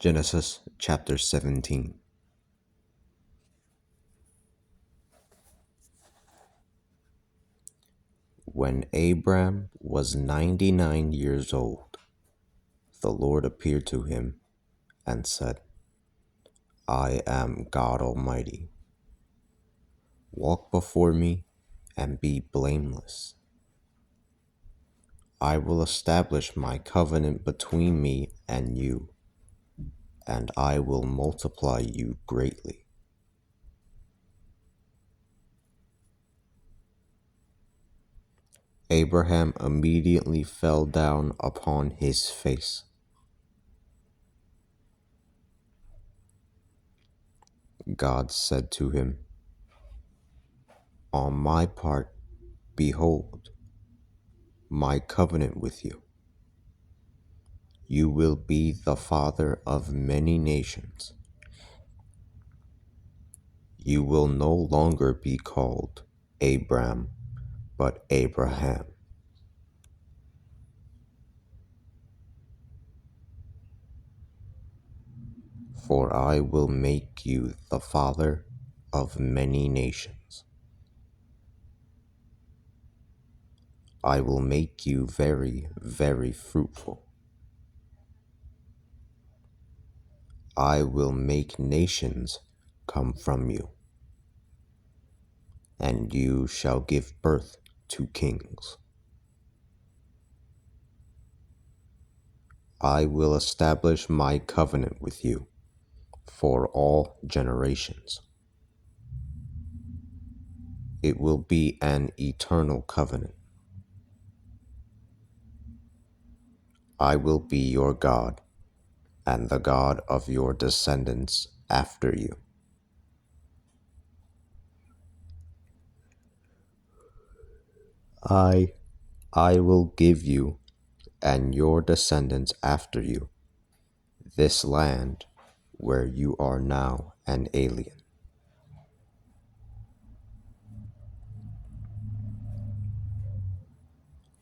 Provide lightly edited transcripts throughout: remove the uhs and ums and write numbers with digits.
Genesis chapter 17. When Abram was 99 years old, the Lord appeared to him and said, I am God Almighty. Walk before me and be blameless. I will establish my covenant between me and you, and I will multiply you greatly. Abraham immediately fell down upon his face. God said to him, On my part, behold, my covenant with you. You will be the father of many nations. You will no longer be called Abram, but Abraham. For I will make you the father of many nations. I will make you very, very fruitful. I will make nations come from you, and you shall give birth to kings. I will establish my covenant with you for all generations. It will be an eternal covenant. I will be your God and the God of your descendants after you. I I will give you and your descendants after you this land where you are now an alien.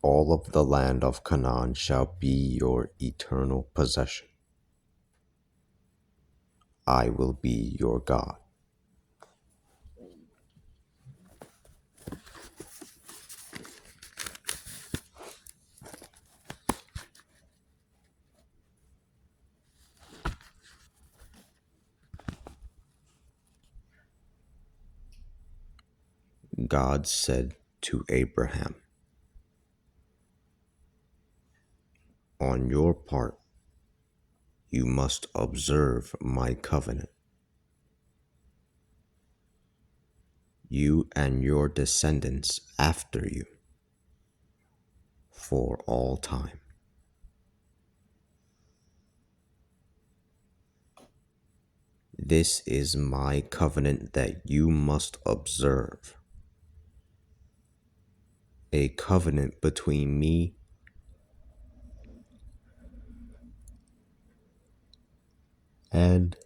All of the land of Canaan shall be your eternal possession. I will be your God. God said to Abraham, On your part, you must observe my covenant, you and your descendants after you, for all time. This is my covenant that you must observe, a covenant between me and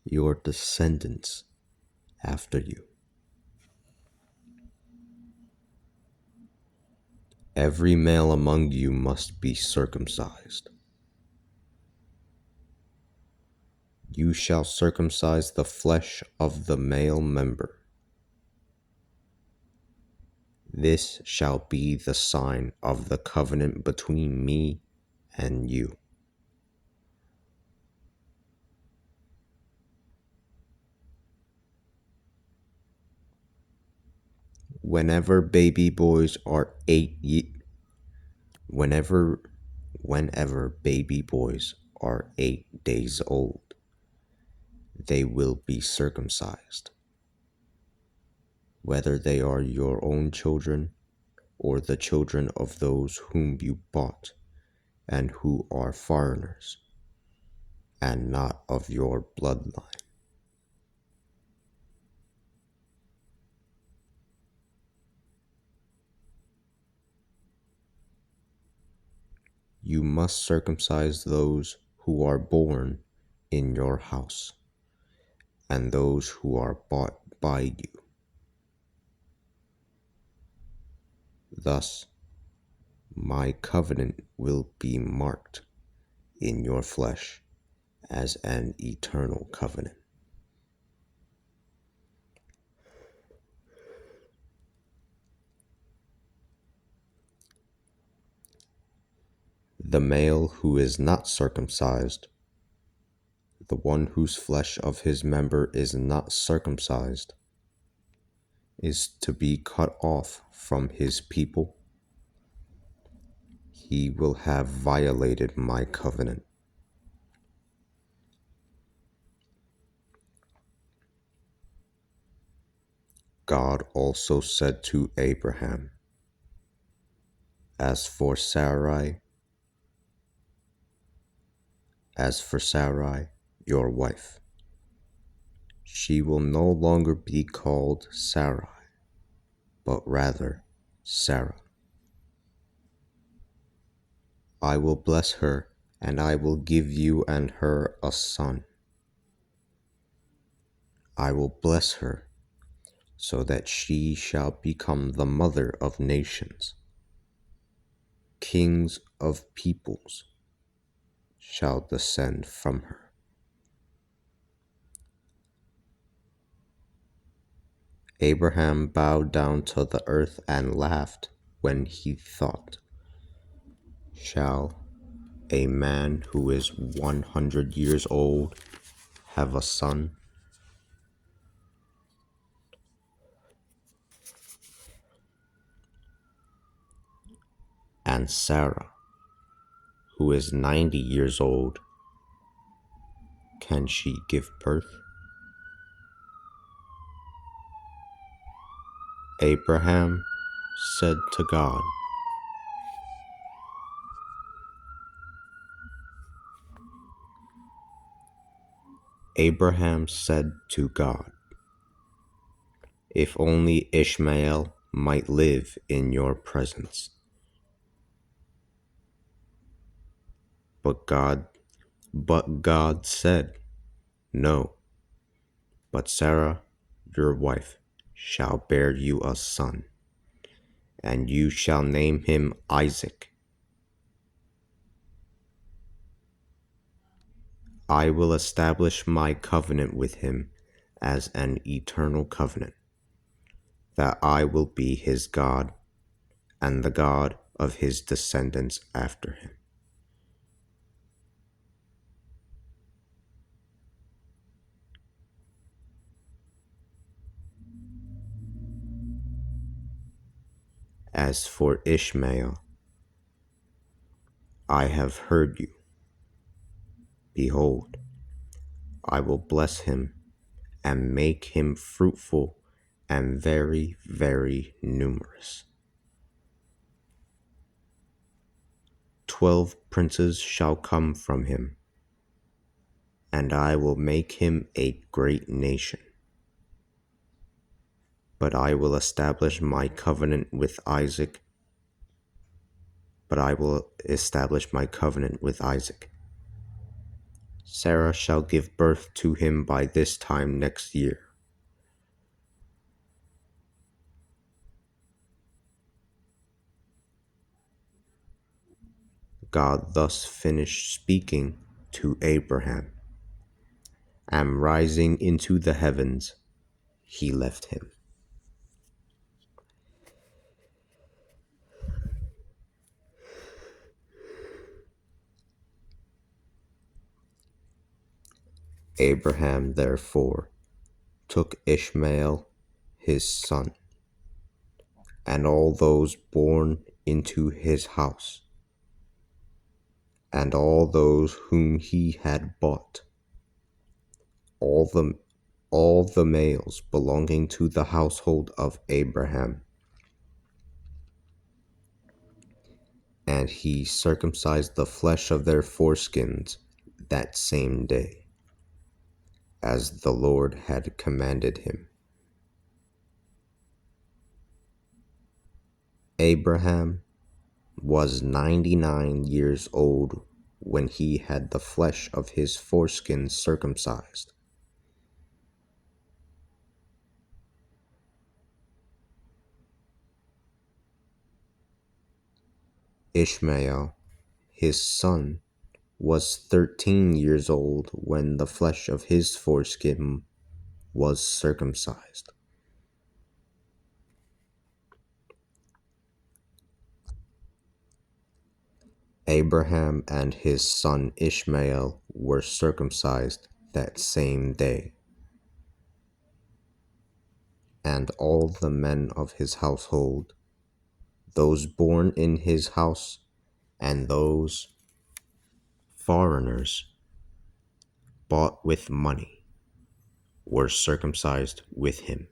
your descendants after you. Every male among you must be circumcised. You shall circumcise the flesh of the male member. This shall be the sign of the covenant between me and you. Whenever baby boys are whenever whenever baby boys are 8 days old, they will be circumcised, whether they are your own children or the children of those whom you bought and who are foreigners and not of your bloodline. You must circumcise those who are born in your house and those who are bought by you. Thus, my covenant will be marked in your flesh as an eternal covenant. The male who is not circumcised, the one whose flesh of his member is not circumcised, is to be cut off from his people. He will have violated my covenant. God also said to Abraham, As for Sarai, your wife, she will no longer be called Sarai, but rather Sarah. I will bless her, and I will give you and her a son. I will bless her, so that she shall become the mother of nations. Kings of peoples shall descend from her. Abraham bowed down to the earth and laughed when he thought, Shall a man who is 100 years old have a son? And Sarah, who is 90 years old, can she give birth? Abraham said to God, Abraham said to God, If only Ishmael might live in your presence. But God said, No, but Sarah, your wife, shall bear you a son, and you shall name him Isaac. I will establish my covenant with him as an eternal covenant, that I will be his God and the God of his descendants after him. As for Ishmael, I have heard you. Behold, I will bless him and make him fruitful and very, very numerous. 12 princes shall come from him, and I will make him a great nation. But I will establish my covenant with Isaac. Sarah shall give birth to him by this time next year. God thus finished speaking to Abraham, and rising into the heavens, he left him. Abraham therefore took Ishmael his son, and all those born into his house, and all those whom he had bought, all the males belonging to the household of Abraham. And he circumcised the flesh of their foreskins that same day, as the Lord had commanded him. Abraham was 99 years old when he had the flesh of his foreskin circumcised. Ishmael, his son, was 13 years old when the flesh of his foreskin was circumcised. Abraham and his son Ishmael were circumcised that same day, and all the men of his household, those born in his house, and those foreigners bought with money, were circumcised with him.